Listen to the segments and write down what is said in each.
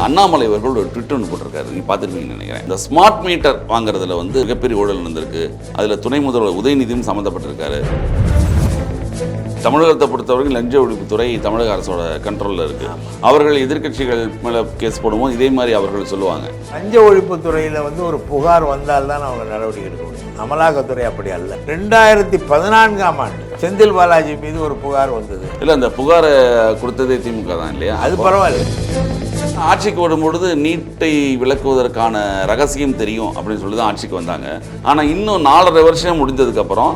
அண்ணாமலை அவர்கள் ஒரு ட்விட் ஒன்று போட்டிருக்காரு, நீங்க பார்த்துருப்பீங்கன்னு நினைக்கிறேன். இந்த ஸ்மார்ட் மீட்டர் வாங்குறதுல வந்து மிகப்பெரிய ஊழல் நடந்திருக்கு, அதில் துணை முதல்வர் உதயநிதியும் சம்மந்தப்பட்டிருக்காரு. தமிழகத்தை பொறுத்தவரைக்கும் லஞ்ச ஒழிப்புத்துறை தமிழக அரசோட கண்ட்ரோலில் இருக்குது. அவர்கள் எதிர்க்கட்சிகள் மேலே கேஸ் போடுவோம், இதே மாதிரி அவர்கள் சொல்லுவாங்க. லஞ்ச ஒழிப்புத்துறையில் வந்து ஒரு புகார் வந்தால்தான் அவங்க நடவடிக்கை எடுக்க முடியும். அமலாக்கத்துறை அப்படி அல்ல. 2014ஆம் ஆண்டு செந்தில் பாலாஜி மீது ஒரு புகார் வந்தது. இல்லை, அந்த புகாரை கொடுத்ததே திமுக தான் இல்லையா? அது பரவாயில்ல. ஆட்சிக்கு வரும்பொழுது நீட்டை விளக்குவதற்கான ரகசியம் தெரியும் அப்படின்னு சொல்லி தான் ஆட்சிக்கு வந்தாங்க. ஆனால் இன்னும் 4.5 வருஷம் முடிந்ததுக்கப்புறம்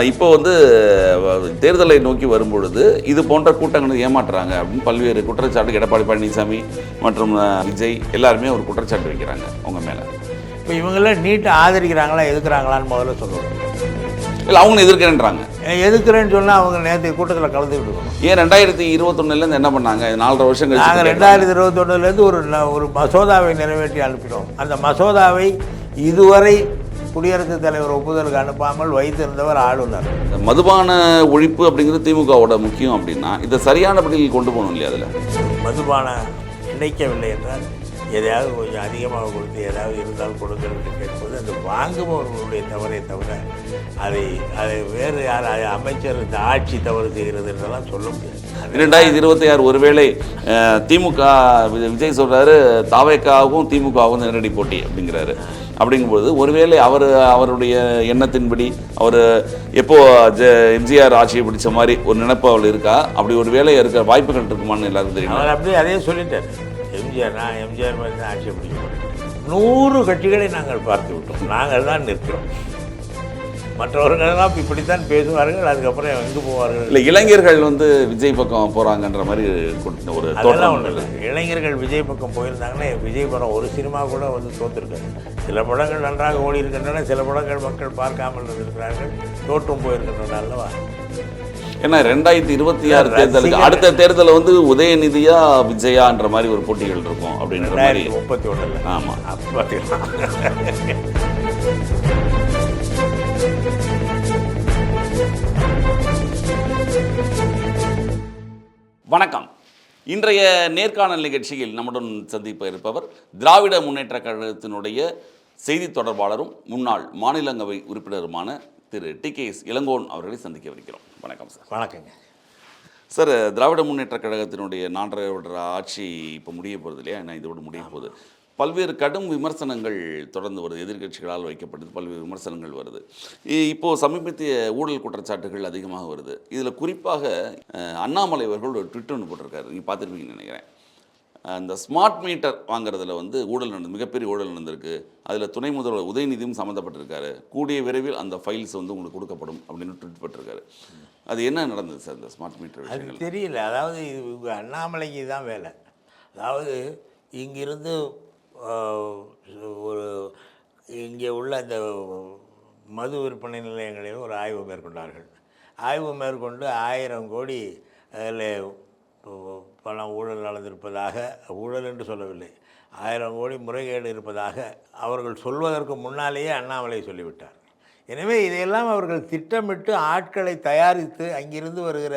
இப்போ வந்து தேர்தலை நோக்கி வரும்பொழுது இது போன்ற கூட்டங்களை ஏமாற்றுறாங்க அப்படின்னு பல்வேறு குற்றச்சாட்டு எடப்பாடி பழனிசாமி மற்றும் விஜய் எல்லாருமே ஒரு குற்றச்சாட்டு வைக்கிறாங்க அவங்க மேலே. இப்போ இவங்களாம் நீட்டை ஆதரிக்கிறாங்களா எதுக்குறாங்களான்னு முதல்ல சொல்லணும். இல்லை, அவங்க எதிர்க்கிறேன்றாங்க. எதுக்குறேன்னு சொன்னால் அவங்க நேற்று கூட்டத்தில் கலந்துக்கிட்டு இருக்கணும். ஏன் 2021 என்ன பண்ணாங்க? 4.5 வருஷம் கழிச்சு நாங்கள் 2021 ஒரு மசோதாவை நிறைவேற்றி அனுப்பினோம். அந்த மசோதாவை இதுவரை குடியரசுத் தலைவர் ஒப்புதலுக்கு அனுப்பாமல் வைத்திருந்தவர் ஆளுநர். மதுபான ஒழிப்பு அப்படிங்கிறது திமுகவோட முக்கியம் அப்படின்னா இதை சரியான படியில் கொண்டு போகணும் இல்லையா? அதில் மதுபான கிடைக்கவில்லை என்றால் எதையாவது கொஞ்சம் அதிகமாக கொடுத்து ஏதாவது இருந்தால் கொடுக்கிறது கேட்பது அந்த வாங்குபவர்களுடைய தவறை தவிர அதை வேறு யார் அமைச்சர் இந்த ஆட்சி தவறு செய்கிறது என்றெல்லாம் சொல்ல முடியாது. 2026 ஒருவேளை திமுக விஜய் சொல்கிறாரு தாவேக்காவும் திமுகவும் நேரடி போட்டி அப்படிங்கிறாரு. அப்படிங்கும்போது ஒருவேளை அவருடைய எண்ணத்தின்படி அவர் எப்போ எம்ஜிஆர் ஆட்சியை பிடிச்ச மாதிரி ஒரு நினைப்பு அவள் இருக்கா? அப்படி ஒரு வேலை இருக்க வாய்ப்புகள் இருக்குமான்னு எல்லாருக்கும் தெரியும். அவர் அப்படியே அதே சொல்லிட்டார். எம்ஜிஆர் மாதிரி தான் ஆட்சியை பிடிக்க முடியும். 100 கட்சிகளை நாங்கள் பார்த்து விட்டோம். நாங்கள் தான் நிற்கிறோம். மற்றவர்களெல்லாம் இப்படித்தான் பேசுவார்கள். அதுக்கப்புறம் எங்கே போவார்கள்? இல்லை, இளைஞர்கள் வந்து விஜய் பக்கம் போகிறாங்கன்ற மாதிரி ஒரு அதெல்லாம் ஒன்றும் இல்லை. இளைஞர்கள் விஜய் பக்கம் போயிருந்தாங்கன்னா விஜய் படம் ஒரு சினிமா கூட வந்து தோற்றுருக்காரு. சில படங்கள் நன்றாக ஓடி இருக்கின்றன, சில படங்கள் மக்கள் பார்க்காமல் இருந்திருக்கிறார்கள், தோற்றும் போயிருக்கின்றன அல்லவா? ஏன்னா 2026 தேர்தலுக்கு அடுத்த தேர்தலில் வந்து உதயநிதியா விஜயான்ற மாதிரி ஒரு போட்டிகள் இருக்கும் அப்படின்ற மாதிரி 2031. ஆமாம், அப்போ பார்த்துக்கலாம். வணக்கம். இன்றைய நேர்காணல் நிகழ்ச்சியில் நம்முடன் சந்திப்ப இருப்பவர் திராவிட முன்னேற்ற கழகத்தினுடைய செய்தி தொடர்பாளரும் முன்னாள் மாநிலங்களவை உறுப்பினருமான திரு TKS இளங்கோன் அவர்களை சந்திக்க வைக்கிறோம். வணக்கம் சார். வணக்கங்க சார். திராவிட முன்னேற்ற கழகத்தினுடைய 4.5 வருட ஆட்சி இப்போ முடிய போகிறது இல்லையா? ஏன்னா இதோடு முடிய போகுது. பல்வேறு கடும் விமர்சனங்கள் தொடர்ந்து வருது, எதிர்க்கட்சிகளால் வைக்கப்பட்டது பல்வேறு விமர்சனங்கள் வருது. இப்போது சமீபத்திய ஊழல் குற்றச்சாட்டுகள் அதிகமாக வருது. இதில் குறிப்பாக அண்ணாமலை அவர்கள் ஒரு ட்விட் ஒன்று போட்டிருக்காரு, நீங்கள் பார்த்துருப்பீங்கன்னு நினைக்கிறேன். அந்த ஸ்மார்ட் மீட்டர் வாங்குறதுல வந்து மிகப்பெரிய ஊழல் நடந்திருக்கு, அதில் துணை முதல்வர் உதயநிதியும் சம்மந்தப்பட்டிருக்காரு, கூடிய விரைவில் அந்த ஃபைல்ஸ் வந்து உங்களுக்கு கொடுக்கப்படும் அப்படின்னு ட்விட் போட்டிருக்காரு. அது என்ன நடந்தது சார் இந்த ஸ்மார்ட் மீட்டர்? அது தெரியல. அதாவது இது அண்ணாமலைக்கு தான் வேலை. அதாவது இங்கிருந்து இங்கே உள்ள இந்த மது விற்பனை நிலையங்களில் ஒரு ஆய்வு மேற்கொண்டார்கள். ஆய்வு மேற்கொண்டு 1000 கோடி அதில் பணம் ஊழல் நடந்திருப்பதாக, ஊழல் என்று சொல்லவில்லை, 1000 கோடி முறைகேடு இருப்பதாக அவர்கள் சொல்வதற்கு முன்னாலேயே அண்ணாமலை சொல்லிவிட்டார். எனவே இதையெல்லாம் அவர்கள் திட்டமிட்டு ஆட்களை தயாரித்து அங்கிருந்து வருகிற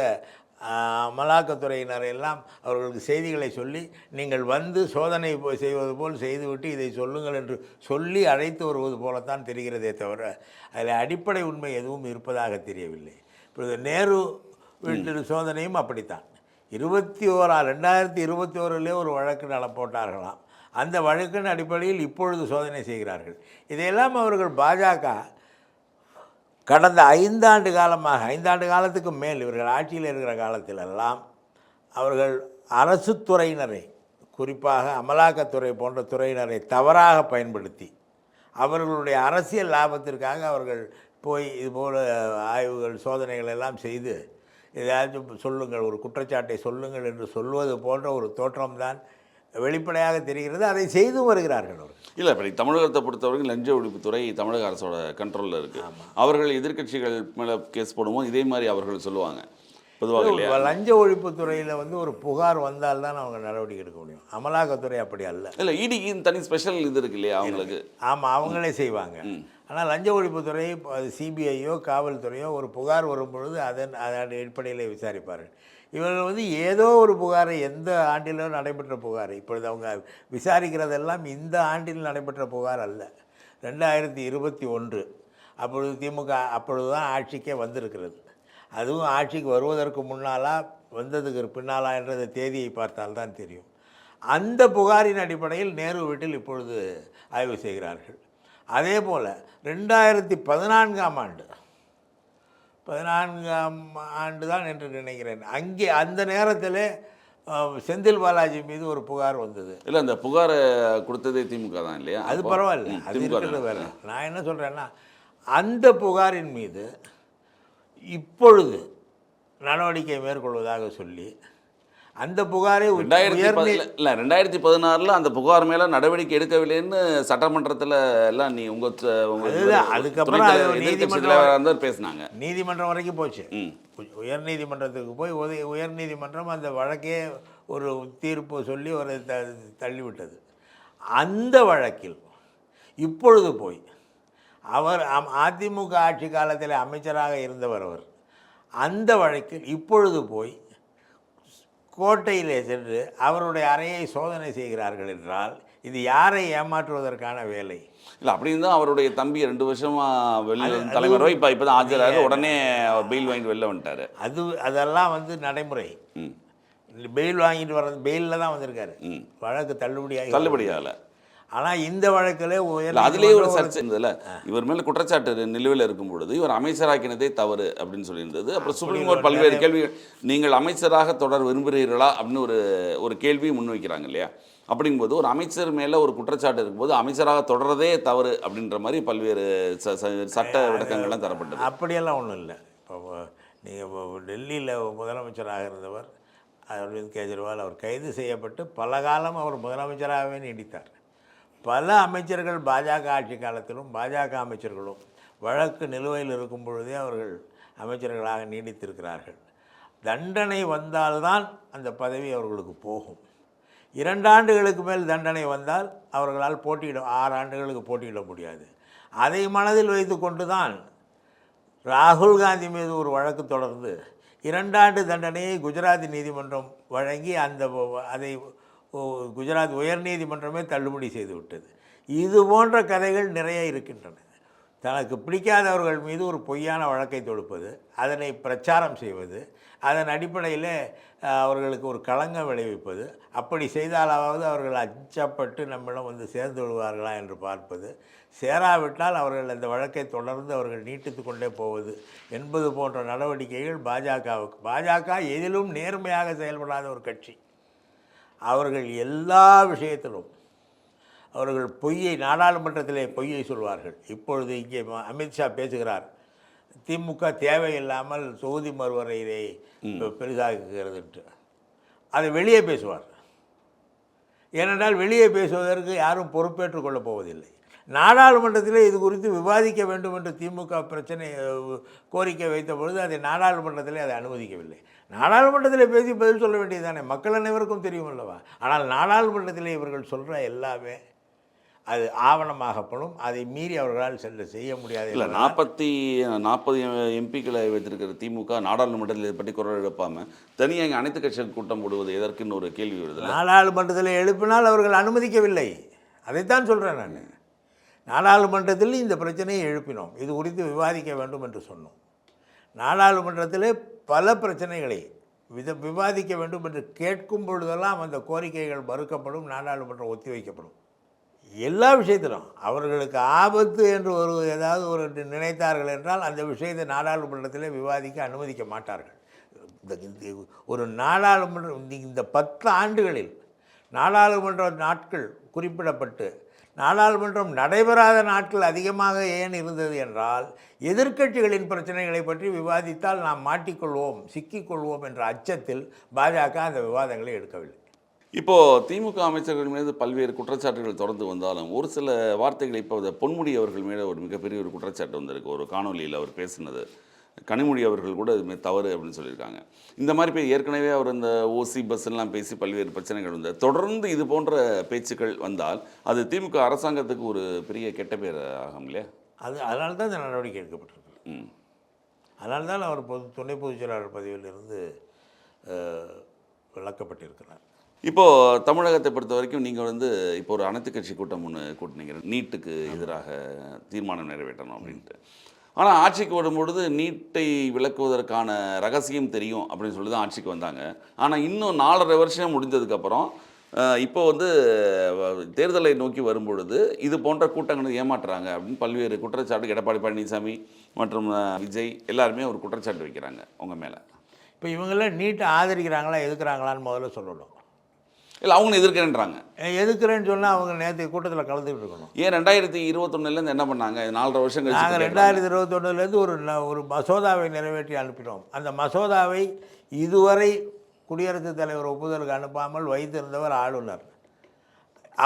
அமலாக்கத்துறையினரெல்லாம் அவர்களுக்கு செய்திகளை சொல்லி நீங்கள் வந்து சோதனை செய்வது போல் செய்துவிட்டு இதை சொல்லுங்கள் என்று சொல்லி அழைத்து வருவது போலத்தான் தெரிகிறதே தவிர அதில் அடிப்படை உண்மை எதுவும் இருப்பதாக தெரியவில்லை. இப்பொழுது நேரு வீட்டு சோதனையும் அப்படித்தான். 2021 ஒரு வழக்கு போட்டார்களாம். அந்த வழக்கின் அடிப்படையில் இப்பொழுது சோதனை செய்கிறார்கள். இதையெல்லாம் அவர்கள் பாஜக கடந்த 5 ஆண்டு காலமாக, 5 ஆண்டு காலத்துக்கு மேல் இவர்கள் ஆட்சியில் இருக்கிற காலத்திலெல்லாம் அவர்கள் அரசு துறையினரை, குறிப்பாக அமலாக்கத்துறை போன்ற துறையினரை தவறாக பயன்படுத்தி அவர்களுடைய அரசியல் லாபத்திற்காக அவர்கள் போய் இதுபோல் ஆய்வுகள் சோதனைகள் எல்லாம் செய்து ஏதாச்சும் சொல்லுங்கள், ஒரு குற்றச்சாட்டை சொல்லுங்கள் என்று சொல்வது போன்ற ஒரு தோற்றம்தான் வெளிப்படையாக தெரிகிறது. அதை செய்து வருகிறார்கள் அவர்கள். இல்லை, இப்போ தமிழகத்தை பொறுத்தவரைக்கும் லஞ்ச ஒழிப்புத்துறை தமிழக அரசோட கண்ட்ரோலில் இருக்குது. அவர்கள் எதிர்க்கட்சிகள் மேலே கேஸ் போடுவோம், இதே மாதிரி அவர்கள் சொல்லுவாங்க பொதுவாக. லஞ்ச ஒழிப்புத்துறையில் வந்து ஒரு புகார் வந்தால்தான் அவங்க நடவடிக்கை எடுக்க முடியும். அமலாக்கத்துறை அப்படி அல்ல. இல்லை, இடிக்கு தனி ஸ்பெஷல் இது இருக்கு இல்லையா அவங்களுக்கு? ஆமாம், அவங்களே செய்வாங்க. ஆனால் லஞ்ச ஒழிப்புத்துறை, அது சிபிஐயோ காவல்துறையோ ஒரு புகார் வரும் பொழுது அதன் அடிப்படையில் விசாரிப்பார்கள். இவர்கள் வந்து ஏதோ ஒரு புகாரை, எந்த ஆண்டிலோ நடைபெற்ற புகார், இப்பொழுது அவங்க விசாரிக்கிறதெல்லாம் இந்த ஆண்டில் நடைபெற்ற புகார் அல்ல, 2021. அப்பொழுது திமுக அப்பொழுது தான் ஆட்சிக்கே வந்திருக்கிறது. அதுவும் ஆட்சிக்கு வருவதற்கு முன்னாலா வந்ததுக்கு பின்னாலா என்ற தேதியை பார்த்தால்தான் தெரியும். அந்த புகாரின் அடிப்படையில் நேரு வீட்டில் இப்பொழுது ஆய்வு செய்கிறார்கள். அதே போல் 2014ஆம் ஆண்டு 14ஆம் ஆண்டு தான் என்று நினைக்கிறேன், அங்கே அந்த நேரத்தில் செந்தில் பாலாஜி மீது ஒரு புகார் வந்தது. இல்லை, அந்த புகாரை கொடுத்ததே திமுக தான் இல்லையா? அது பரவாயில்ல, அது இருக்கிறது வேறு. நான் என்ன சொல்கிறேன்னா, அந்த புகாரின் மீது இப்பொழுது நடவடிக்கை மேற்கொள்வதாக சொல்லி அந்த புகாரை 2016 அந்த புகார் மேலே நடவடிக்கை எடுக்கவில்லைன்னு சட்டமன்றத்தில் எல்லாம் அதுக்கப்புறம் பேசினாங்க. நீதிமன்றம் வரைக்கும் போச்சு. உயர் நீதிமன்றத்துக்கு போய் உயர் நீதிமன்றம் அந்த வழக்கே ஒரு தீர்ப்பு சொல்லி ஒரு தள்ளிவிட்டது. அந்த வழக்கில் இப்பொழுது போய் அவர் அதிமுக ஆட்சி காலத்தில் அமைச்சராக இருந்தவர், அவர் அந்த வழக்கில் இப்பொழுது போய் கோட்டையிலே சென்று அவருடைய அறையை சோதனை செய்கிறார்கள் என்றால் இது யாரை ஏமாற்றுவதற்கான வேலை? இல்லை, அப்படின்னு தான் அவருடைய தம்பி 2 வருஷமா வெளில தலைவர் இப்போ தான் ஆஜராக உடனே பெயில் வாங்கிட்டு வெளில வந்துட்டார். அதெல்லாம் வந்து நடைமுறை. பெயில் வாங்கிட்டு வர்றது, பெயிலில் தான் வந்திருக்காரு. வழக்கு தள்ளுபடியாகலை. ஆனால் இந்த வழக்கில் அதுலேயே ஒரு சர்ச்சை இருந்ததில்ல, இவர் மேலே குற்றச்சாட்டு நிலுவையில் இருக்கும் பொழுது இவர் அமைச்சராக்கினதே தவறு அப்படின்னு சொல்லியிருந்தது. அப்புறம் சுப்ரீம் கோர்ட் பல்வேறு கேள்விகள், நீங்கள் அமைச்சராக தொடர விரும்புகிறீர்களா அப்படின்னு ஒரு கேள்வியை முன்வைக்கிறாங்க இல்லையா? அப்படிங்கும்போது ஒரு அமைச்சர் மேலே ஒரு குற்றச்சாட்டு இருக்கும்போது அமைச்சராக தொடர்றதே தவறு அப்படின்ற மாதிரி பல்வேறு சட்ட விளக்கங்கள்லாம் தரப்பட்டது. அப்படியெல்லாம் ஒன்றும் இல்லை. இப்போ நீங்கள் டெல்லியில் முதலமைச்சராக இருந்தவர் அரவிந்த் கெஜ்ரிவால், அவர் கைது செய்யப்பட்டு பல காலம் அவர் முதலமைச்சராகவே நீடித்தார். பல அமைச்சர்கள் பாஜக ஆட்சி காலத்திலும் பாஜக அமைச்சர்களும் வழக்கு நிலுவையில் இருக்கும் பொழுதே அவர்கள் அமைச்சர்களாக நீடித்திருக்கிறார்கள். தண்டனை வந்தால்தான் அந்த பதவி அவர்களுக்கு போகும். 2 ஆண்டுகளுக்கு மேல் தண்டனை வந்தால் அவர்களால் 6 ஆண்டுகளுக்கு போட்டியிட முடியாது. அதை மனதில் வைத்து கொண்டு தான் ராகுல் காந்தி மீது ஒரு வழக்கு தொடர்ந்து 2 ஆண்டு தண்டனையை குஜராத் நீதிமன்றம் வழங்கி அதை குஜராத் உயர் நீதிமன்றமே தள்ளுபடி செய்துவிட்டது. இது போன்ற கதைகள் நிறைய இருக்கின்றன. தனக்கு பிடிக்காதவர்கள் மீது ஒரு பொய்யான வழக்கை தொடுப்பது, அதனை பிரச்சாரம் செய்வது, அதன் அடிப்படையில் அவர்களுக்கு ஒரு களங்கம் விளைவிப்பது, அப்படி செய்தாலாவது அவர்கள் அச்சப்பட்டு நம்மிடம் வந்து சேர்ந்து விடுவார்களா என்று பார்ப்பது, சேராவிட்டால் அவர்கள் அந்த வழக்கை தொடர்ந்து அவர்கள் நீட்டித்து கொண்டே போவது என்பது போன்ற நடவடிக்கைகள் பாஜக எதிலும் நேர்மையாக செயல்படாத ஒரு கட்சி. அவர்கள் எல்லா விஷயத்திலும் அவர்கள் நாடாளுமன்றத்திலே பொய்யை சொல்வார்கள். இப்பொழுது இங்கே அமித்ஷா பேசுகிறார், திமுக தேவையில்லாமல் தொகுதி மறுவரையை பெரிதாக்குகிறதுன்ட்டு. அதை வெளியே பேசுவார். ஏனென்றால் வெளியே பேசுவதற்கு யாரும் பொறுப்பேற்றுக் கொள்ளப் போவதில்லை. நாடாளுமன்றத்தில் இது குறித்து விவாதிக்க வேண்டும் என்று திமுக கோரிக்கை வைத்த பொழுது அதை நாடாளுமன்றத்தில் அதை அனுமதிக்கவில்லை. நாடாளுமன்றத்தில் பேசி பதில் சொல்ல வேண்டியதுதானே, மக்கள் அனைவருக்கும் தெரியும் அல்லவா? ஆனால் நாடாளுமன்றத்தில் இவர்கள் சொல்கிற எல்லாமே அது ஆவணமாகப்படும். அதை மீறி அவர்களால் செய்ய முடியாது. இல்லை, 40 எம்பிக்களை வைத்திருக்கிற திமுக நாடாளுமன்றத்தில் இதை பற்றி குரல் எழுப்பாமல் தனியாக இங்கே அனைத்து கட்சிகள் கூட்டம் போடுவது எதற்குன்னு ஒரு கேள்வி வருது. நாடாளுமன்றத்தில் எழுப்பினால் அவர்கள் அனுமதிக்கவில்லை. அதைத்தான் சொல்கிறேன் நான். நாடாளுமன்றத்தில் இந்த பிரச்சனையை எழுப்பினோம், இது குறித்து விவாதிக்க வேண்டும் என்று சொன்னோம். நாடாளுமன்றத்தில் பல பிரச்சனைகளை விவாதிக்க வேண்டும் என்று கேட்கும் பொழுதெல்லாம் அந்த கோரிக்கைகள் மறுக்கப்படும், நாடாளுமன்றம் ஒத்திவைக்கப்படும். எல்லா விஷயத்திலும் அவர்களுக்கு ஆபத்து என்று ஏதாவது ஒரு நினைத்தார்கள் என்றால் அந்த விஷயத்தை நாடாளுமன்றத்தில் விவாதிக்க அனுமதிக்க மாட்டார்கள். ஒரு நாடாளுமன்றம் இந்த 10 ஆண்டுகளில் நாடாளுமன்ற நாட்கள் குறிப்பிடப்பட்டு நாடாளுமன்றம் நடைபெறாத நாட்கள் அதிகமாக ஏன் இருந்தது என்றால், எதிர்க்கட்சிகளின் பிரச்சனைகளை பற்றி விவாதித்தால் நாம் மாட்டிக்கொள்வோம், சிக்கிக்கொள்வோம் என்ற அச்சத்தில் பாஜக அந்த விவாதங்களை எடுக்கவில்லை. இப்போது திமுக அமைச்சர்கள் மீது பல்வேறு குற்றச்சாட்டுகள் தொடர்ந்து வந்தாலும் ஒரு சில வார்த்தைகள், இப்போ பொன்முடி அவர்கள் மேலே ஒரு மிகப்பெரிய ஒரு குற்றச்சாட்டு வந்திருக்கு. ஒரு காணொலியில் அவர் பேசினது, கனிமொழி அவர்கள் கூட இதுமாதிரி தவறு அப்படின்னு சொல்லியிருக்காங்க. இந்த மாதிரி போய் ஏற்கனவே அவர் இந்த ஓசி பஸ்ஸெல்லாம் பேசி பல்வேறு பிரச்சனைகள் வந்து தொடர்ந்து இது போன்ற பேச்சுக்கள் வந்தால் அது திமுக அரசாங்கத்துக்கு ஒரு பெரிய கெட்ட பேர் ஆகும் இல்லையா? அதனால தான் இந்த நடவடிக்கை எடுக்கப்பட்டிருக்கு. அதனால தான் அவர் துணை பொதுச் செயலாளர் பதவியிலிருந்து விளக்கப்பட்டிருக்கிறார். இப்போது தமிழகத்தை பொறுத்த வரைக்கும் நீங்கள் வந்து இப்போ ஒரு அனைத்து கட்சி கூட்டம் ஒன்று கூட்டினீங்க, நீட்டுக்கு எதிராக தீர்மானம் நிறைவேற்றணும் அப்படின்ட்டு. ஆனால் ஆட்சிக்கு வரும்பொழுது நீட்டை விளக்குவதற்கான ரகசியம் தெரியும் அப்படின்னு சொல்லி தான் ஆட்சிக்கு வந்தாங்க. ஆனால் இன்னும் 4.5 வருஷம் முடிஞ்சதுக்கப்புறம் இப்போ வந்து தேர்தலை நோக்கி வரும்பொழுது இது போன்ற கூட்டங்களை ஏமாற்றுறாங்க அப்படின்னு பல்வேறு குற்றச்சாட்டு எடப்பாடி பழனிசாமி மற்றும் விஜய் எல்லாருமே ஒரு குற்றச்சாட்டு வைக்கிறாங்க உங்கள் மேலே. இப்போ இவங்களாம் நீட்டை ஆதரிக்கிறாங்களா எதுக்குறாங்களான்னு முதல்ல சொல்லணும். இல்லை அவங்க எதிர்க்கிறேன்றாங்க. எதுக்குறேன்னு சொன்னால் அவங்க நேற்று கூட்டத்தில் கலந்துக்கிட்டு இருக்கணும். ஏன் 2021 என்ன பண்ணாங்க? 4.5 வருஷம் கழிச்சு நாங்கள் 2021 ஒரு மசோதாவை நிறைவேற்றி அனுப்பினோம். அந்த மசோதாவை இதுவரை குடியரசுத் தலைவர் ஒப்புதலுக்கு அனுப்பாமல் வைத்திருந்தவர் ஆளுநர்.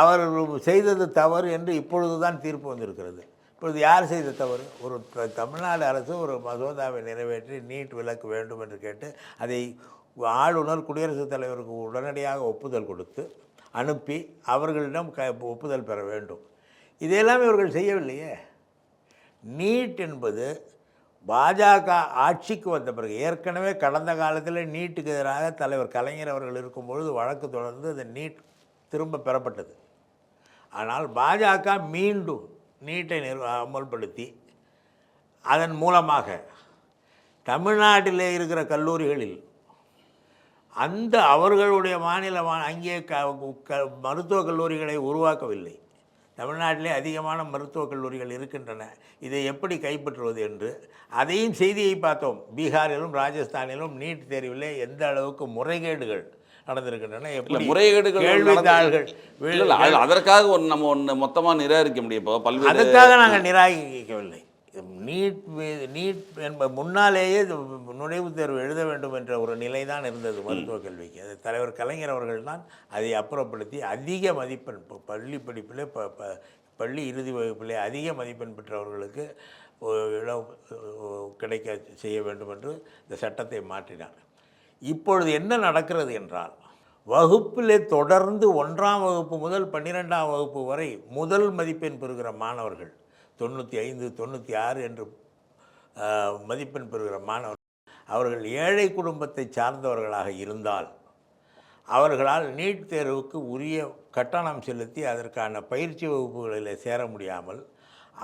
அவர் செய்தது தவறு என்று இப்பொழுது தான் தீர்ப்பு வந்திருக்கிறது. இப்பொழுது யார் செய்த தவறு? ஒரு தமிழ்நாடு அரசு ஒரு மசோதாவை நிறைவேற்றி நீட் விலக்கு வேண்டும் என்று கேட்டு அதை ஆளுநர் குடியரசுத் தலைவருக்கு உடனடியாக ஒப்புதல் கொடுத்து அனுப்பி அவர்களிடம் ஒப்புதல் பெற வேண்டும். இதையெல்லாம் இவர்கள் செய்யவில்லையே. நீட் என்பது பாஜக ஆட்சிக்கு வந்த பிறகு, ஏற்கனவே கடந்த காலத்தில் நீட்டுக்கு எதிராக தலைவர் கலைஞர் அவர்கள் இருக்கும்பொழுது வழக்கு தொடர்ந்து அந்த நீட் திரும்ப பெறப்பட்டது. ஆனால் பாஜக மீண்டும் நீட்டை அமல்படுத்தி அதன் மூலமாக தமிழ்நாட்டிலே இருக்கிற கல்லூரிகளில் அந்த அவர்களுடைய மாநில அங்கே மருத்துவக் கல்லூரிகளை உருவாக்கவில்லை. தமிழ்நாட்டிலே அதிகமான மருத்துவக் கல்லூரிகள் இருக்கின்றன. இதை எப்படி கைப்பற்றுவது என்று அதையும் செய்தியை பார்த்தோம். பீகாரிலும் ராஜஸ்தானிலும் நீட் தேர்விலே எந்த அளவுக்கு முறைகேடுகள் நடந்திருக்கின்றன, எப்படி முறைகேடுகள் கேள்வித்தாள்கள். அதற்காக நம்ம மொத்தமாக நிராகரிக்க முடியும். இப்போ பல்வேறு அதுக்காக நாங்கள் நிராகரிக்கவில்லை. நீட் என்ப முன்னாலேயே நுழைவுத் தேர்வு எழுத வேண்டும் என்ற ஒரு நிலை தான் இருந்தது மருத்துவக் கல்விக்கு. அது தலைவர் கலைஞர் அவர்கள் தான் அதை அப்புறப்படுத்தி அதிக மதிப்பெண் பள்ளி படிப்பிலே பள்ளி இறுதி வகுப்பிலே அதிக மதிப்பெண் பெற்றவர்களுக்கு இடம் கிடைக்க செய்ய வேண்டும் என்று இந்த சட்டத்தை மாற்றினார். இப்பொழுது என்ன நடக்கிறது என்றால், வகுப்பிலே தொடர்ந்து 1ஆம் வகுப்பு முதல் 12ஆம் வகுப்பு வரை முதல் மதிப்பெண் பெறுகிற மாணவர்கள் 95, 96 என்று மதிப்பெண் பெறுகிற மாணவர்கள் அவர்கள் ஏழை குடும்பத்தை சார்ந்தவர்களாக இருந்தால் அவர்களால் நீட் தேர்வுக்கு உரிய கட்டணம் செலுத்தி அதற்கான பயிற்சி வகுப்புகளில் சேர முடியாமல்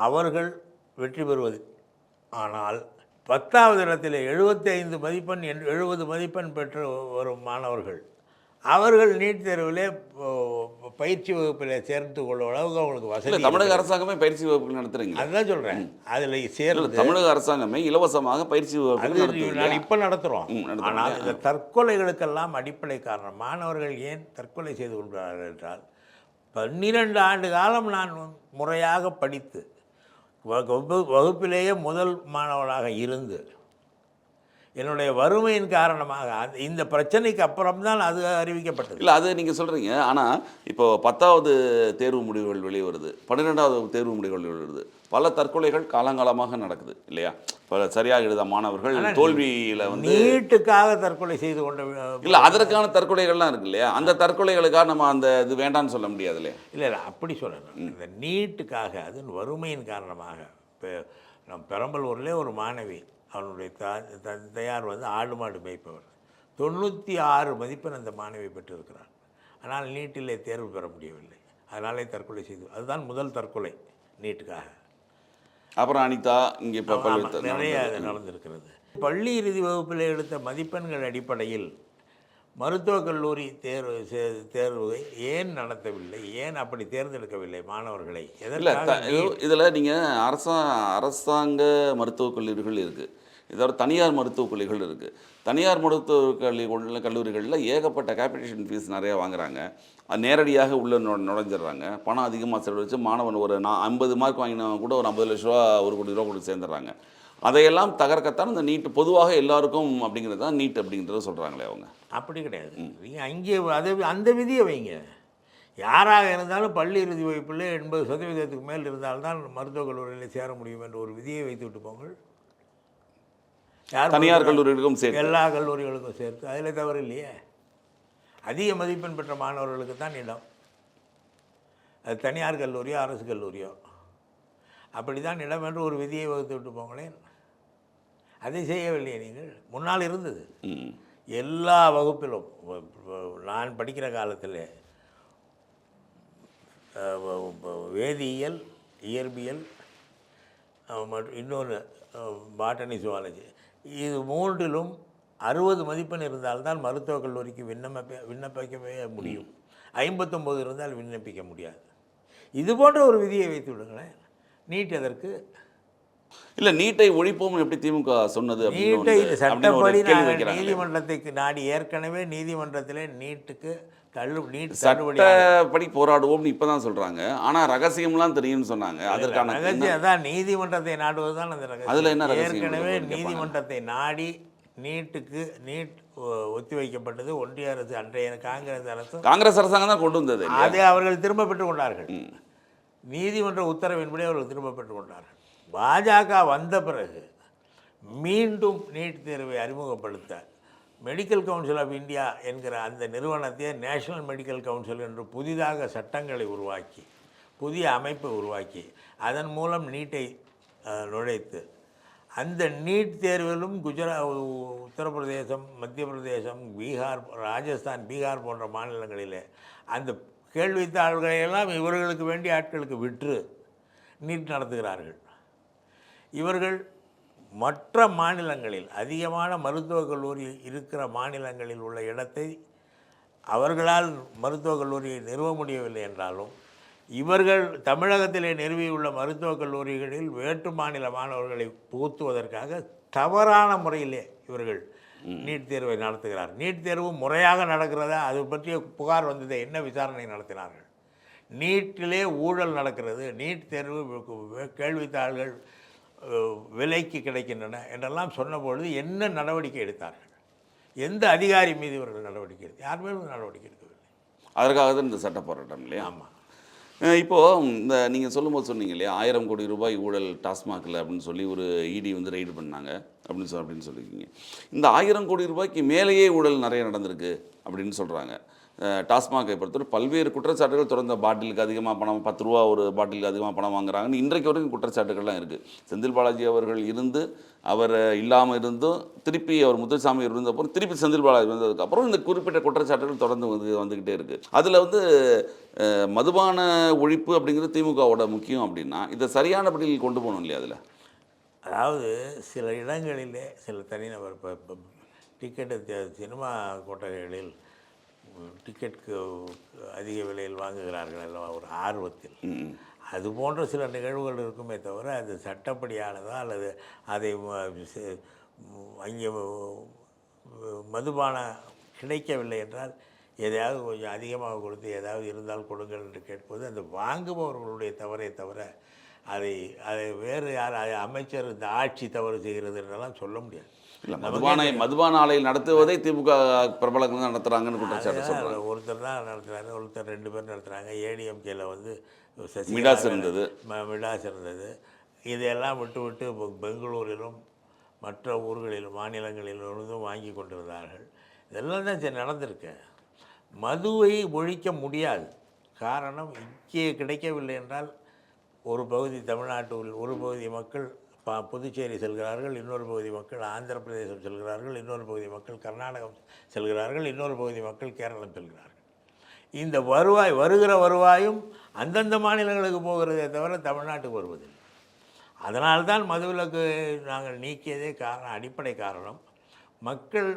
அவர்கள் வெற்றி பெறுவது. ஆனால் 10வது இடத்தில் 75 மதிப்பெண் 70 மதிப்பெண் பெற்று வரும் மாணவர்கள் அவர்கள் நீட் தேர்விலே பயிற்சி வகுப்பில் சேர்ந்து கொள்ளும் அளவுக்கு அவங்களுக்கு வசதி. தமிழக அரசாங்கமே பயிற்சி வகுப்புகள் நடத்துறீங்க. அதுதான் சொல்கிறேன். அதில் சேர்ந்து தமிழக அரசாங்கமே இலவசமாக பயிற்சி வகுப்புகள் இப்போ நடத்துகிறோம். ஆனால் இந்த தற்கொலைகளுக்கெல்லாம் அடிப்படை காரணம் மாணவர்கள் ஏன் தற்கொலை செய்து கொள்கிறார்கள் என்றால், 12 ஆண்டு காலம் நான் முறையாக படித்து வகுப்பிலேயே முதல் மாணவனாக இருந்து என்னுடைய வறுமையின் காரணமாக இந்த பிரச்சனைக்கு அப்புறம்தான் அது அறிவிக்கப்பட்டது. இல்லை, அது நீங்கள் சொல்கிறீங்க. ஆனால் இப்போ 10வது தேர்வு முடிவுகள் வெளியே வருது, 12வது தேர்வு முடிவுகள் வருது. பல தற்கொலைகள் காலங்காலமாக நடக்குது இல்லையா? பல சரியாக எழுத மாணவர்கள் தோல்வியில் வந்து நீட்டுக்காக தற்கொலை செய்து கொண்ட இல்லை, அதற்கான தற்கொலைகள்லாம் இருக்கு இல்லையா? அந்த தற்கொலைகளுக்காக நம்ம அந்த இது வேண்டான்னு சொல்ல முடியாது இல்லையா? இல்லை, அப்படி சொல்லணும். இந்த நீட்டுக்காக அது வறுமையின் காரணமாக இப்போ நம்ம பெரம்பலூர்லேயே ஒரு மாணவி, அவனுடைய தந்தையார் வந்து ஆடு மாடு மேய்ப்பவர், 96 மதிப்பெண் அந்த மாணவி பெற்றிருக்கிறார். ஆனால் நீட்டிலே தேர்வு பெற முடியவில்லை. அதனாலே தற்கொலை செய்து, அதுதான் முதல் தற்கொலை நீட்டுக்காக. அப்புறம் அனிதா இங்கே இப்போ நிறைய நடந்திருக்கிறது. பள்ளி இறுதி வகுப்பில் எடுத்த மதிப்பெண்கள் அடிப்படையில் மருத்துவக் கல்லூரி தேர்வை ஏன் நடத்தவில்லை, ஏன் அப்படி தேர்ந்தெடுக்கவில்லை மாணவர்களை? இதில் நீங்கள் அரசாங்க மருத்துவக் கல்லூரிகள் இருக்குது, இதோட தனியார் மருத்துவக் கல்லூரிகள் இருக்குது. தனியார் மருத்துவக் கல்லூரிகளில் ஏகப்பட்ட கேபிட்டேஷன் ஃபீஸ் நிறையா வாங்குறாங்க. அது நேரடியாக உள்ளே நுழைஞ்சிடுறாங்க. பணம் அதிகமாக செலவழித்து மாணவன் ஒரு 50 மார்க் வாங்கினவங்க கூட ஒரு 50 லட்ச ரூபா 1 கோடி ரூபா கொடுத்து சேர்ந்துடுறாங்க. அதையெல்லாம் தகர்க்கத்தான் இந்த நீட் பொதுவாக எல்லாருக்கும் அப்படிங்கிறது தான் நீட் அப்படிங்கிறத சொல்கிறாங்களே அவங்க. அப்படி கிடையாது. நீங்கள் அங்கே அந்த விதியை வைங்க. யாராக இருந்தாலும் பள்ளி இறுதி வகுப்பில் 80% மேல் இருந்தால்தான் மருத்துவக் கல்லூரியில் சேர முடியும் என்ற ஒரு விதியை வைத்து விட்டு போங்கள். தனியார் கல்லூரிகளுக்கும் சேர்த்து, எல்லா கல்லூரிகளுக்கும் சேர்த்து, அதில் தவறு இல்லையே. அதிக மதிப்பெண் பெற்ற மாணவர்களுக்கு தான் இடம். அது தனியார் கல்லூரியோ அரசு கல்லூரியோ அப்படி தான் இடம் என்று ஒரு விதியை வகுத்து விட்டு போங்களேன். அதை செய்யவில்லையே நீங்கள். முன்னால் இருந்தது, எல்லா வகுப்பிலும் நான் படிக்கிற காலத்தில் வேதியியல், இயற்பியல் மற்றும் இன்னொன்று பாட்டனி, ஜுவாலஜி, இது மூன்றிலும் 60 மதிப்பெண் இருந்தால்தான் மருத்துவக் கல்லூரிக்கு விண்ணப்பிக்கவே முடியும். 59 இருந்தால் விண்ணப்பிக்க முடியாது. இது போன்ற ஒரு விதியை வைத்து விடுங்களேன். நீட் எதற்கு? இல்லை, நீட்டை ஒழிப்போம்னு எப்படி திமுக சொன்னது? நீட்டை சட்டப்படி நாங்கள் நீதிமன்றத்துக்கு நாடி ஏற்கனவே நீதிமன்றத்திலே நீட்டுக்கு சட்டப்படி போராடுவோம்னு இப்பதான் சொல்றாங்க. ஆனா ரகசியம்லாம் தெரியும்னு சொன்னாங்க. அதற்கான ரகசியம் அதான் நீதிமன்றத்தை நாடுவது தான் அந்த ரகசியம். அதுல என்ன ரகசியம்? ஏற்கனவே நீதிமன்றத்தை நாடி நீட் ஒத்தி வைக்கப்பட்டது. ஒன்றிய அரசு, அன்றைய காங்கிரஸ் அரசாங்கம் தான் கொண்டு வந்தது. அதை அவர்கள் திரும்ப பெற்றுக் கொண்டார்கள். நீதிமன்ற உத்தரவின்படி அவர்கள் திரும்ப பெற்றுக் கொண்டார்கள். பாஜக வந்த பிறகு மீண்டும் நீட் தேர்வை அறிமுகப்படுத்த மெடிக்கல் கவுன்சில் ஆஃப் இந்தியா என்கிற அந்த நிறுவனத்தையே நேஷனல் மெடிக்கல் கவுன்சில் என்று புதிதாக சட்டங்களை உருவாக்கி, புதிய அமைப்பை உருவாக்கி, அதன் மூலம் நீட்டை நுழைத்து, அந்த நீட் தேர்விலும் உத்தரப்பிரதேசம், மத்திய பிரதேசம், பீகார், ராஜஸ்தான், பீகார் போன்ற மாநிலங்களிலே அந்த கேள்வித்தாள்களை எல்லாம் இவர்களுக்கு வேண்டிய ஆட்களுக்கு விற்று நீட் நடத்துகிறார்கள். இவர்கள் மற்ற மாநிலங்களில் அதிகமான மருத்துவக் கல்லூரி இருக்கிற மாநிலங்களில் உள்ள இடத்தை அவர்களால் மருத்துவக் கல்லூரியை நிறுவ முடியவில்லை என்றாலும், இவர்கள் தமிழகத்திலே நிறுவியுள்ள மருத்துவக் கல்லூரிகளில் வேற்று மாநில மாணவர்களை புகுத்துவதற்காக தவறான முறையிலே இவர்கள் நீட் தேர்வை நடத்துகிறார். நீட் தேர்வு முறையாக நடக்கிறதா, அது பற்றிய புகார் வந்ததை என்ன விசாரணை நடத்தினார்கள்? நீட்டிலே ஊழல் நடக்கிறது, நீட் தேர்வு கேள்வித்தாள்கள் விலைக்கு கிடைக்கின்றன என்றெல்லாம் சொன்னபொழுது என்ன நடவடிக்கை எடுத்தார்கள்? எந்த அதிகாரி மீது இவர்கள் நடவடிக்கை எடுத்து? யார் மேலும் நடவடிக்கை எடுக்கவில்லை. அதற்காக தான் இந்த சட்ட போராட்டம் இல்லையா? ஆமாம். இப்போது இந்த நீங்கள் சொல்லும்போது சொன்னீங்க இல்லையா, 1000 கோடி ரூபாய் ஊழல் டாஸ்மாகில் அப்படின்னு சொல்லி ஒரு இடி வந்து ரெய்டு பண்ணாங்க அப்படின்னு சொல்லியிருக்கீங்க. இந்த 1000 கோடி ரூபாய்க்கு மேலேயே ஊழல் நிறைய நடந்திருக்கு அப்படின்னு சொல்கிறாங்க. டாஸ்மாகை பொறுத்தவரை பல்வேறு குற்றச்சாட்டுகள் தொடர்ந்த பாட்டிலுக்கு அதிகமாக பணம், 10 ரூபா ஒரு பாட்டிலுக்கு அதிகமாக பணம் வாங்குறாங்கன்னு இன்றைக்கு வரைக்கும் குற்றச்சாட்டுகள்லாம் இருக்குது. செந்தில் பாலாஜி அவர்கள் இருந்து அவர் இல்லாமல் இருந்தும் திருப்பி அவர் முத்துசாமி இருந்தப்போ திருப்பி செந்தில் பாலாஜி வந்ததுக்கப்புறம் இந்த குறிப்பிட்ட குற்றச்சாட்டுகள் தொடர்ந்து வந்துக்கிட்டே இருக்குது. அதில் வந்து மதுபான ஒழிப்பு அப்படிங்கிறது திமுகவோட முக்கியம் அப்படின்னா இதை சரியானபடியில் கொண்டு போகணும் இல்லையா? அதில் அதாவது சில இடங்களிலே சில தனிநபர் இப்போ டிக்கெட்டு சினிமா கொட்டகைகளில் டிக்கெட்டுக்கு அதிக விலையில் வாங்குகிறார்கள் அல்லவா, ஒரு ஆர்வத்தில். அது போன்ற சில நிகழ்வுகள் இருக்குமே தவிர அது சட்டப்படியானதா அல்லது அதை அங்கே மதுபானம் கிடைக்கவில்லை என்றால் எதையாவது கொஞ்சம் அதிகமாக கொடுத்து ஏதாவது இருந்தால் கொடுங்கள் என்று கேட்பது அந்த வாங்குபவர்களுடைய தவறை தவிர அதை வேறு யார் அமைச்சர் இந்த ஆட்சி தவறு செய்கிறது என்றெல்லாம் சொல்ல முடியாது. இல்லை, மதுபான ஆலை நடத்துவதை திமுக பிரபலங்கள் தான் நடத்துகிறாங்கன்னு குற்றச்சாட்டு சொல்கிறாங்க. ஒருத்தர் தான் நடத்துகிறாங்க, ஒருத்தர் 2 பேர் நடத்துகிறாங்க. ஏடிஎம்கேல வந்து மிடாஸ் இருந்தது. இதையெல்லாம் விட்டு பெங்களூரிலும் மற்ற ஊர்களிலும் மாநிலங்களிலிருந்தும் வாங்கி கொண்டிருந்தார்கள். இதெல்லாம் தான் நடந்திருக்கு. மதுவை ஒழிக்க முடியாது. காரணம், இங்கே கிடைக்கவில்லை என்றால் ஒரு பகுதி தமிழ்நாட்டில் ஒரு பகுதி மக்கள் புதுச்சேரி செல்கிறார்கள், இன்னொரு பகுதி மக்கள் ஆந்திர பிரதேசம் செல்கிறார்கள், இன்னொரு பகுதி மக்கள் கர்நாடகம் செல்கிறார்கள், இன்னொரு பகுதி மக்கள் கேரளம் செல்கிறார்கள். இந்த வருகிற வருவாயும் அந்தந்த மாநிலங்களுக்கு போகிறதே தவிர தமிழ்நாட்டுக்கு வருவதில்லை. அதனால்தான் மதுவிலக்கு நாங்கள் நீக்கியதே அடிப்படை காரணம். மக்கள்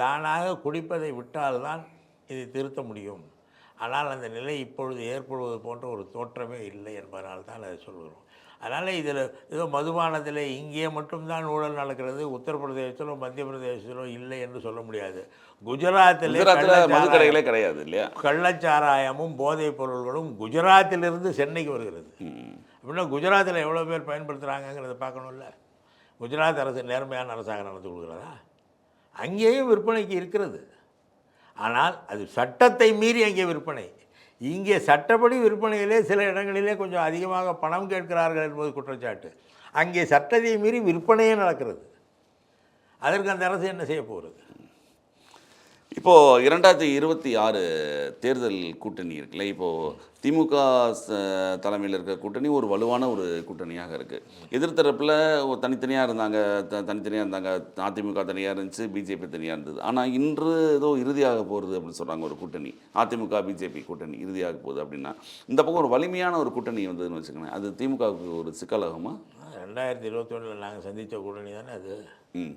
தானாக குடிப்பதை விட்டால்தான் இதை திருத்த முடியும். ஆனால் அந்த நிலை இப்பொழுது ஏற்படுவது போன்ற ஒரு தோற்றமே இல்லை என்பதனால் தான் அதை சொல்கிறோம். அதனால் இதில் ஏதோ மதுபானத்தில் இங்கே மட்டும்தான் ஊழல் நடக்கிறது, உத்தரப்பிரதேசத்திலோ மத்திய பிரதேசத்திலோ இல்லை என்று சொல்ல முடியாது. குஜராத்தில் மதுக்கடைகளே கிடையாது இல்லையா? கள்ளச்சாராயமும் போதைப் பொருள்களும் குஜராத்திலிருந்து சென்னைக்கு வருகிறது. அப்படின்னா குஜராத்தில் எவ்வளோ பேர் பயன்படுத்துகிறாங்கங்கிறத பார்க்கணும்ல. குஜராத் அரசு நேர்மையான அரசாங்கம் நடந்து கொடுக்குறதா? அங்கேயும் விற்பனைக்கு இருக்கிறது. ஆனால் அது சட்டத்தை மீறி அங்கே விற்பனை. இங்கே சட்டப்படி விற்பனையிலே சில இடங்களிலே கொஞ்சம் அதிகமாக பணம் கேட்கிறார்கள் என்பது குற்றச்சாட்டு. அங்கே சட்டத்தை மீறி விற்பனையே நடக்கிறது. அதற்கு அந்த அரசு என்ன செய்ய போகிறது? இப்போது 2026 தேர்தல் கூட்டணி இருக்குல்ல, இப்போது திமுக தலைமையில் இருக்கிற கூட்டணி ஒரு வலுவான ஒரு கூட்டணியாக இருக்குது. எதிர்த்தரப்பில் ஒரு தனித்தனியாக இருந்தாங்க, தனித்தனியாக இருந்தாங்க. அதிமுக தனியாக இருந்துச்சு, பிஜேபி தனியாக இருந்தது. ஆனால் இன்று ஏதோ இறுதியாக போகிறது அப்படின்னு சொல்கிறாங்க. ஒரு கூட்டணி அதிமுக பிஜேபி கூட்டணி இறுதியாக போகுது அப்படின்னா, இந்த பக்கம் ஒரு வலிமையான ஒரு கூட்டணி வந்ததுன்னு வச்சுக்கோங்களேன், அது திமுகவுக்கு ஒரு சிக்கலாகுமா? 2021 நாங்கள் சந்தித்த கூட்டணி தானே அது. ம்.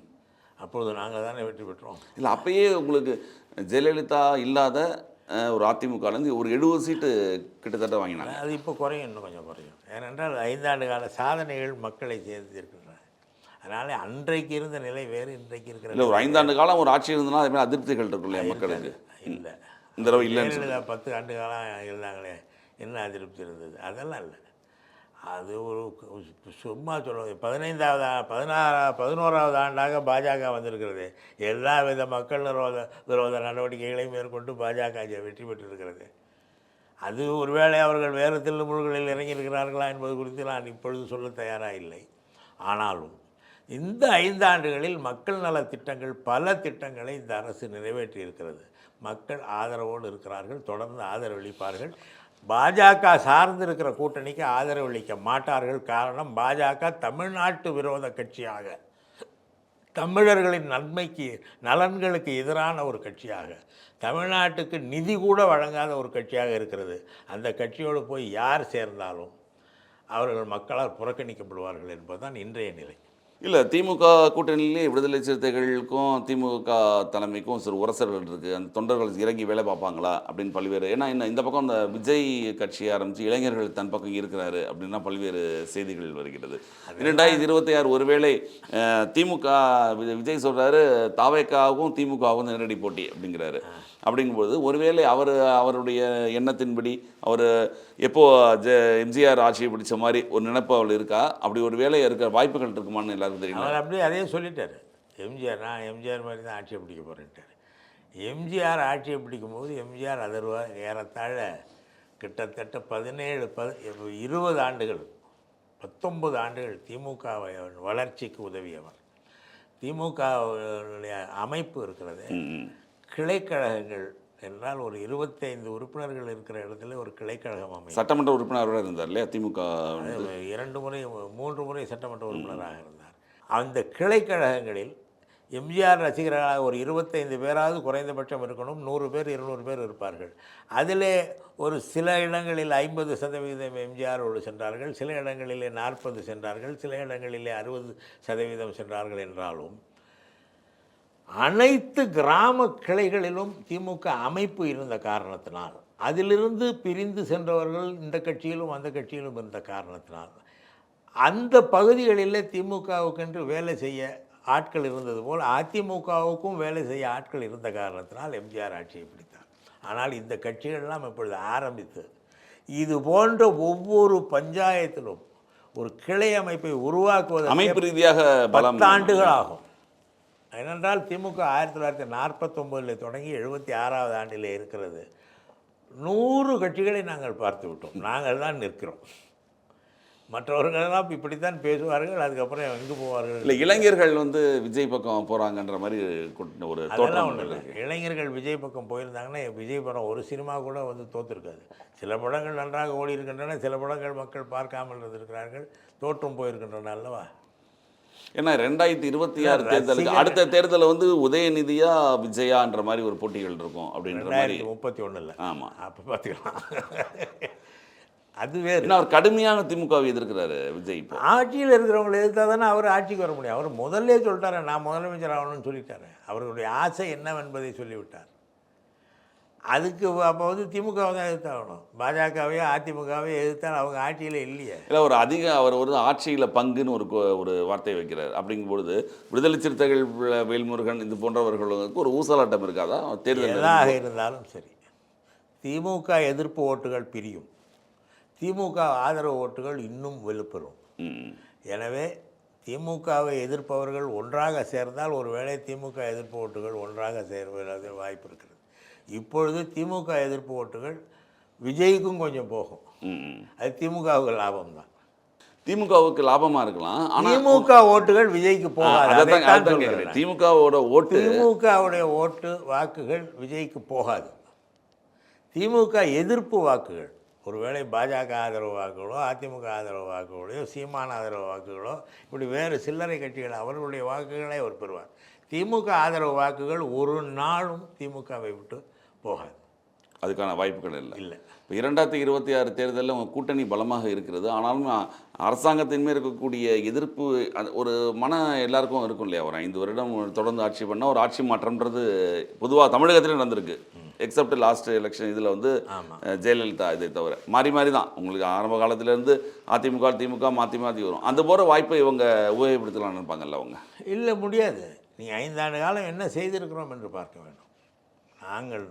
அப்பொழுது நாங்கள் தானே வெற்றி பெற்றோம். இல்லை, அப்பயே உங்களுக்கு ஜெயலலிதா இல்லாத ஒரு அதிமுகலேருந்து ஒரு 70 சீட்டு கிட்டத்தட்ட வாங்கினாங்க. அது இப்போ குறையும், இன்னும் கொஞ்சம் குறையும். ஏனென்றால் 5 ஆண்டு கால சாதனைகள் மக்களை சேர்ந்திருக்கின்றன. அதனால் அன்றைக்கு இருந்த நிலை வேறு, இன்றைக்கு இருக்கிற இல்லை, ஒரு 5 ஆண்டு காலம் ஒரு ஆட்சி இருந்ததுன்னா அதுமாதிரி அதிருப்திகள் இருக்கும் இல்லையா மக்களுக்கு? இல்லை. இந்த தடவை இல்லைன்னு ஜெயலலிதா 10 ஆண்டு காலம் இருந்தாங்களே, என்ன அதிருப்தி இருந்தது? அதெல்லாம் இல்லை. அது ஒரு சும்மா சொல்லுவது. 11வது ஆண்டாக பாஜக வந்திருக்கிறது. எல்லா வித மக்கள் விரோத நடவடிக்கைகளையும் மேற்கொண்டு பாஜக வெற்றி பெற்றிருக்கிறது. அது ஒருவேளை அவர்கள் வேறு தில்லுமுழுகளில் இறங்கியிருக்கிறார்களா என்பது குறித்து நான் இப்பொழுது சொல்ல தயாராக இல்லை. ஆனாலும் இந்த 5 ஆண்டுகளில் மக்கள் நல திட்டங்கள், பல திட்டங்களை இந்த அரசு நிறைவேற்றியிருக்கிறது. மக்கள் ஆதரவோடு இருக்கிறார்கள், தொடர்ந்து ஆதரவளிப்பார்கள். பாஜக சார்ந்திருக்கிற கூட்டணிக்கு ஆதரவளிக்க மாட்டார்கள். காரணம், பாஜக தமிழ்நாட்டு விரோத கட்சியாக, தமிழர்களின் நலன்களுக்கு எதிரான ஒரு கட்சியாக, தமிழ்நாட்டுக்கு நிதி கூட வழங்காத ஒரு கட்சியாக இருக்கிறது. அந்த கட்சியோடு போய் யார் சேர்ந்தாலும் அவர்கள் மக்களால் புறக்கணிக்கப்படுவார்கள் என்பதுதான் இன்றைய நிலை. இல்லை, திமுக கூட்டணியிலே விடுதலை சிறுத்தைகளுக்கும் திமுக தலைமைக்கும் சிறு உரசல்கள் இருக்குது. அந்த தொண்டர்கள் இறங்கி வேலை பார்ப்பாங்களா அப்படின்னு பல்வேறு, ஏன்னா இந்த பக்கம் இந்த விஜய் கட்சியை ஆரம்பித்து இளைஞர்கள் தன் பக்கம் இருக்கிறாரு அப்படின்னா பல்வேறு செய்திகள் வருகிறது. 2026 ஒருவேளை திமுக விஜய் சொல்கிறாரு தாவேக்காவும் திமுகவும் நேரடி போட்டி அப்படிங்கிறாரு. அப்படிங்கும்போது ஒருவேளை அவருடைய எண்ணத்தின்படி அவர் எப்போது எம்ஜிஆர் ஆட்சியை பிடிச்ச மாதிரி ஒரு நினைப்பு அவள் இருக்கா? அப்படி ஒரு வேலை இருக்கிற வாய்ப்புகள் இருக்குமான்னு எல்லாருக்கும் தெரியும். அவர் அப்படியே அதே சொல்லிட்டார். நான் எம்ஜிஆர் மாதிரி தான் ஆட்சியை பிடிக்க போகிறேன்ட்டார். எம்ஜிஆர் ஆட்சியை பிடிக்கும்போது எம்ஜிஆர் ஏறத்தாழ கிட்டத்தட்ட 20 ஆண்டுகள் 19 ஆண்டுகள் திமுக வளர்ச்சிக்கு உதவியவர். திமுகவுடைய அமைப்பு இருக்கிறது, கிளைக்கழகங்கள் என்றால் ஒரு 25 உறுப்பினர்கள் இருக்கிற இடத்துல ஒரு கிளைக்கழகம் அமைப்பு. சட்டமன்ற உறுப்பினராக இருந்தார் இல்லையா திமுக? 3 முறை சட்டமன்ற உறுப்பினராக இருந்தார். அந்த கிளைக்கழகங்களில் எம்ஜிஆர் ரசிகர்களாக ஒரு 25 பேராவது குறைந்தபட்சம் இருக்கணும். 100 பேர் 200 பேர் இருப்பார்கள். அதிலே ஒரு சில இடங்களில் 50% எம்ஜிஆரோடு சென்றார்கள், சில இடங்களிலே 40 சென்றார்கள், சில இடங்களிலே 60% சென்றார்கள். என்றாலும் அனைத்து கிராம கிளைகளிலும் திமுக அமைப்பு இருந்த காரணத்தினால், அதிலிருந்து பிரிந்து சென்றவர்கள் இந்த கட்சியிலும் அந்த கட்சியிலும் இருந்த காரணத்தினால், அந்த பகுதிகளில் திமுகவுக்கென்று வேலை செய்ய ஆட்கள் இருந்தது போல் அதிமுகவுக்கும் வேலை செய்ய ஆட்கள் இருந்த காரணத்தினால் எம்ஜிஆர் ஆட்சியை பிடித்தார். ஆனால் இந்த கட்சிகளெல்லாம் இப்பொழுது ஆரம்பித்து இது போன்ற ஒவ்வொரு பஞ்சாயத்திலும் ஒரு கிளை அமைப்பை உருவாக்குவது அமைப்பு ரீதியாக 10 ஆண்டுகள் ஆகும். ஏனென்றால் திமுக 1949 தொடங்கி 76வது ஆண்டில் இருக்கிறது. 100 கட்சிகளை நாங்கள் பார்த்து விட்டோம். நாங்கள் தான் நிற்கிறோம். மற்றவர்களெல்லாம் இப்படித்தான் பேசுவார்கள், அதுக்கப்புறம் எங்கே போவார்கள்? இல்லை, இளைஞர்கள் விஜய் பக்கம் போகிறாங்கன்ற மாதிரி ஒரு அதெல்லாம் ஒன்றும் இல்லை. இளைஞர்கள் விஜய் பக்கம் போயிருந்தாங்கன்னா விஜய் படம் ஒரு சினிமா கூட தோற்றுருக்காது. சில படங்கள் நன்றாக ஓடி இருக்கின்றன, சில படங்கள் மக்கள் பார்க்காமல் இருந்திருக்கிறார்கள், தோற்றும் போயிருக்கின்றன அல்லவா? ஏன்னா 2026 தேர்தலுக்கு அடுத்த தேர்தலில் உதயநிதியா விஜயான்ற மாதிரி ஒரு போட்டிகள் இருக்கும் அப்படின்ற மாதிரி 2031. ஆமாம், அப்போ பார்த்துக்கலாம். அது வேறு. ஏன்னா அவர் கடுமையான திமுகவை எதிர்க்கிறாரு விஜய். இப்போ ஆட்சியில் இருக்கிறவங்களை எதிர்த்தா தானே அவர் ஆட்சிக்கு வர முடியும். அவர் முதல்ல சொல்லிட்டாரு, நான் முதலமைச்சர் ஆகணும்னு சொல்லிட்டாரு. அவர்களுடைய ஆசை என்னவென்பதை சொல்லிவிட்டார். அதுக்கு அப்போ திமுகவை தான் எதிர்த்தாகணும். பாஜகவையோ அதிமுகவையோ எதிர்த்தால் அவங்க ஆட்சியில் இல்லையே. இல்லை, அவர் ஆட்சியில் பங்குன்னு ஒரு வார்த்தை வைக்கிறார். அப்படிங்கும்பொழுது விடுதலை சிறுத்தைகள் வேல்முருகன் இது போன்றவர்களுக்கு ஒரு ஊசலாட்டம் இருக்காதா தேர்தல்? எதாக இருந்தாலும் சரி, திமுக எதிர்ப்பு ஓட்டுகள் பிரியும், திமுக ஆதரவு ஓட்டுகள் இன்னும் வலுப்பெறும். எனவே திமுகவை எதிர்ப்பவர்கள் ஒன்றாக சேர்ந்தால் ஒருவேளை திமுக எதிர்ப்பு ஓட்டுகள் ஒன்றாக சேர்வதற்கு வாய்ப்பு இருக்கிறது. இப்பொழுது திமுக எதிர்ப்பு ஓட்டுகள் விஜய்க்கும் கொஞ்சம் போகும். அது திமுகவுக்கு லாபம் தான். திமுகவுக்கு லாபமா இருக்கலாம். ஆனா திமுக ஓட்டுகள் விஜய்க்கு போகாது. அதான் அதைத்தான் கேட்குறேன். சொல்றேன். திமுகவோட ஓட்டு திமுகவுடைய ஓட்டு வாக்குகள் விஜய்க்கு போகாது. திமுக எதிர்ப்பு வாக்குகள், ஒருவேளை பாஜக ஆதரவு வாக்குகளோ, அதிமுக ஆதரவு வாக்குகளோ, சீமான் ஆதரவு வாக்குகளோ, இப்படி வேறு சில்லறை கட்சிகள் அவர்களுடைய வாக்குகளை அவர் பெறுவார். திமுக ஆதரவு வாக்குகள் ஒரு நாளும் திமுகவை விட்டு போகாது. அதுக்கான வாய்ப்புகள் இல்லை. இல்லை. இப்போ 2026 தேர்தலில் உங்கள் கூட்டணி பலமாக இருக்கிறது. ஆனாலும் அரசாங்கத்தின் மேல் இருக்கக்கூடிய எதிர்ப்பு ஒரு எல்லாருக்கும் இருக்கும் இல்லையா? ஒரு 5 வருடம் தொடர்ந்து ஆட்சி பண்ணால் ஒரு ஆட்சி மாற்றம்ன்றது பொதுவாக தமிழகத்திலே நடந்திருக்கு. எக்ஸப்ட் லாஸ்ட் எலெக்ஷன் இதில் வந்து ஜெயலலிதா இதை தவிர மாறி தான் உங்களுக்கு ஆரம்ப காலத்திலேருந்து அதிமுக திமுக மாற்றி வரும். அந்த போகிற வாய்ப்பை இவங்க உபயோகப்படுத்தலாம்னு நினைப்பாங்கல்ல அவங்க? இல்லை, முடியாது. நீங்கள் 5 ஆண்டு காலம் என்ன செய்திருக்கிறோம் என்று பார்க்க வேண்டும். நாங்கள்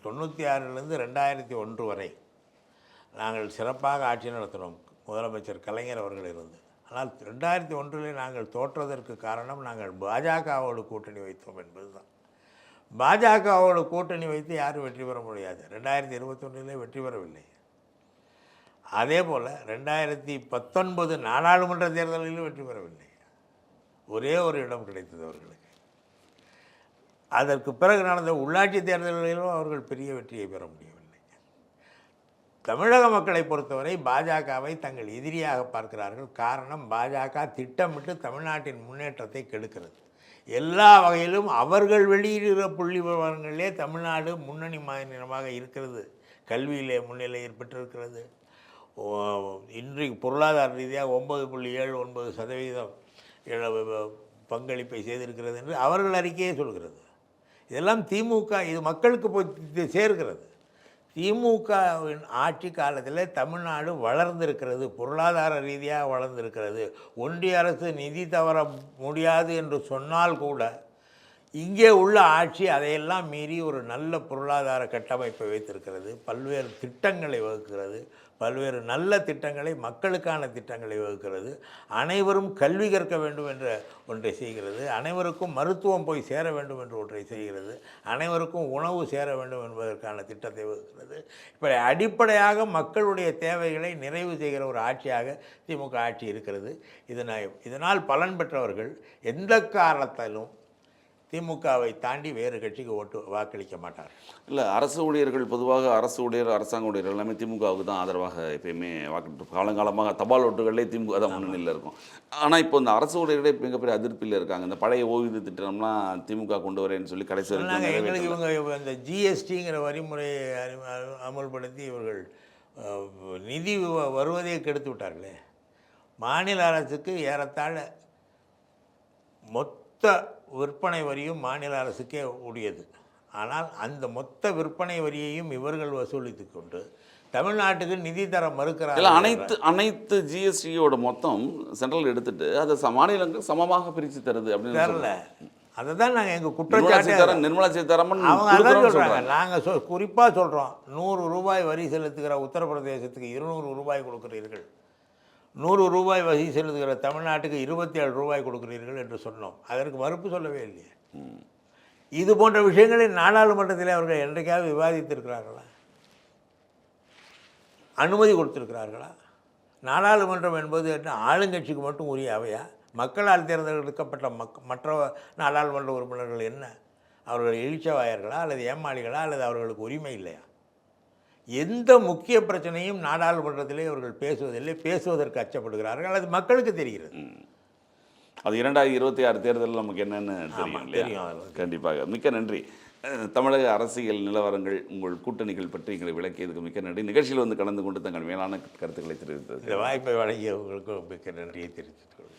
96லேருந்து 2001 வரை நாங்கள் சிறப்பாக ஆட்சி நடத்தினோம். முதலமைச்சர் கலைஞர் அவர்கள் இருந்து. ஆனால் 2001 நாங்கள் தோற்றதற்கு காரணம் நாங்கள் பாஜகவோடு கூட்டணி வைத்தோம் என்பது தான். பாஜகவோடு கூட்டணி வைத்து யாரும் வெற்றி பெற முடியாது. 2021 வெற்றி பெறவில்லை. அதே போல் 2019 நாடாளுமன்ற தேர்தலிலும் வெற்றி பெறவில்லை. ஒரே ஒரு இடம் கிடைத்தது அவர்களுக்கு. அதற்கு பிறகு நடந்த உள்ளாட்சி தேர்தல்களிலும் அவர்கள் பெரிய வெற்றியை பெற முடியவில்லை. தமிழக மக்களை பொறுத்தவரை பாஜகவை தங்கள் எதிரியாக பார்க்கிறார்கள். காரணம், பாஜக திட்டமிட்டு தமிழ்நாட்டின் முன்னேற்றத்தை கெடுக்கிறது. எல்லா வகையிலும் அவர்கள் வெளியிடுகிற புள்ளி விவரங்களிலே தமிழ்நாடு முன்னணி மாநிலமாக இருக்கிறது. கல்வியிலே முன்னிலை பெற்றிருக்கிறது. இன்றைக்கு பொருளாதார ரீதியாக 9.79% பங்களிப்பை செய்திருக்கிறது என்று அவர்கள் அறிக்கையே சொல்கிறது. இதெல்லாம் திமுக, இது மக்களுக்கு போய் சேர்கிறது. திமுகவின் ஆட்சி காலத்தில் தமிழ்நாடு வளர்ந்திருக்கிறது, பொருளாதார ரீதியாக வளர்ந்திருக்கிறது. ஒன்றிய அரசு நிதி தவற முடியாது என்று சொன்னால் கூட இங்கே உள்ள ஆட்சி அதையெல்லாம் மீறி ஒரு நல்ல பொருளாதார கட்டமைப்பை வைத்திருக்கிறது. பல்வேறு திட்டங்களை வகுக்கிறது. பல்வேறு நல்ல திட்டங்களை, மக்களுக்கான திட்டங்களை வகுக்கிறது. அனைவரும் கல்வி கற்க வேண்டும் என்ற ஒன்றை செய்கிறது. அனைவருக்கும் மருத்துவம் போய் சேர வேண்டும் என்று ஒன்றை செய்கிறது. அனைவருக்கும் உணவு சேர வேண்டும் என்பதற்கான திட்டத்தை வகுக்கிறது. இப்படி அடிப்படையாக மக்களுடைய தேவைகளை நிறைவு செய்கிற ஒரு ஆட்சியாக திமுக ஆட்சி இருக்கிறது. இதனால் பலன் பெற்றவர்கள் எந்த காரணத்திலும் திமுகவை தாண்டி வேறு கட்சிக்கு வாக்களிக்க மாட்டார். இல்லை, அரசு ஊழியர்கள் பொதுவாக அரசாங்க ஊழியர்கள் எல்லாமே திமுகவுக்கு தான் ஆதரவாக எப்பயுமே வாக்கு காலங்காலமாக தபால் ஓட்டுகளே திமுக தான் முன்னணியில் இருக்கும். ஆனால் இப்போ இந்த அரசு ஊழியர்களே மிகப்பெரிய அதிருப்தியில் இருக்காங்க. இந்த பழைய ஓய்வூதிய திட்டம்லாம் திமுக கொண்டு வரேன்னு சொல்லி கடைசி எங்களுக்கு இவங்க இந்த ஜிஎஸ்டிங்கிற வரிமுறையை அமல்படுத்தி இவர்கள் நிதி வருவதை கெடுத்து விட்டார்களே. மாநில அரசுக்கு ஏறத்தாழ மொத்த விற்பனை வரியும் மாநில அரசுக்கே உரியது. ஆனால் அந்த மொத்த விற்பனை வரியையும் இவர்கள் வசூலித்து கொண்டு தமிழ்நாட்டுக்கு நிதி தர மறுக்கிறார்கள். அனைத்து ஜிஎஸ்டியோட மொத்தம் சென்ட்ரல் எடுத்துட்டு அதை மாநிலங்கள் சமமாக பிரித்து தருது அப்படின்னு தெரில. அதை தான் நாங்கள் எங்கள் குற்றச்சாட்டு நிர்மலா சீதாராமன் அவங்க அதான் சொல்கிறாங்க. நாங்கள் குறிப்பாக சொல்கிறோம், 100 ரூபாய் வரி செலுத்துகிற உத்தரப்பிரதேசத்துக்கு 200 ரூபாய் கொடுக்குறீர்கள், 100 ரூபாய் வரி செலுத்துகிற தமிழ்நாட்டுக்கு 27 ரூபாய் கொடுக்குறீர்கள் என்று சொன்னோம். அதற்கு மறுப்பு சொல்லவே இல்லையே. இது போன்ற விஷயங்களை நாடாளுமன்றத்தில் அவர்கள் என்றைக்காவது விவாதித்திருக்கிறார்களா? அனுமதி கொடுத்திருக்கிறார்களா? நாடாளுமன்றம் என்பது ஆளுங்கட்சிக்கு மட்டும் உரிய அவையா? மக்களால் தேர்ந்தெடுக்கப்பட்ட மற்ற நாடாளுமன்ற உறுப்பினர்கள் என்ன அவர்கள் எழுச்சவாயர்களா அல்லது ஏமாளிகளா அல்லது அவர்களுக்கு உரிமை இல்லையா? எந்த முக்கிய பிரச்சனையும் நாடாளுமன்றத்திலே அவர்கள் பேசுவதில்லை. பேசுவதற்கு அச்சப்படுகிறார்கள். அது மக்களுக்கு தெரிகிறது. அது 2026 தேர்தலில் நமக்கு என்னென்னு தெரியும் இல்லையா? கண்டிப்பாக. மிக்க நன்றி. தமிழக அரசியல் நிலவரங்கள், உங்கள் கூட்டணிகள் பற்றி எங்களை விளக்கியதுக்கு மிக்க நன்றி. நிகழ்ச்சியில் வந்து கலந்து கொண்டு தங்கள் மேலான கருத்துக்களை தெரிவித்தது. இந்த வாய்ப்பை வழங்கிய உங்களுக்கு மிக்க நன்றியை தெரிவித்துக் கொள்கிறேன்.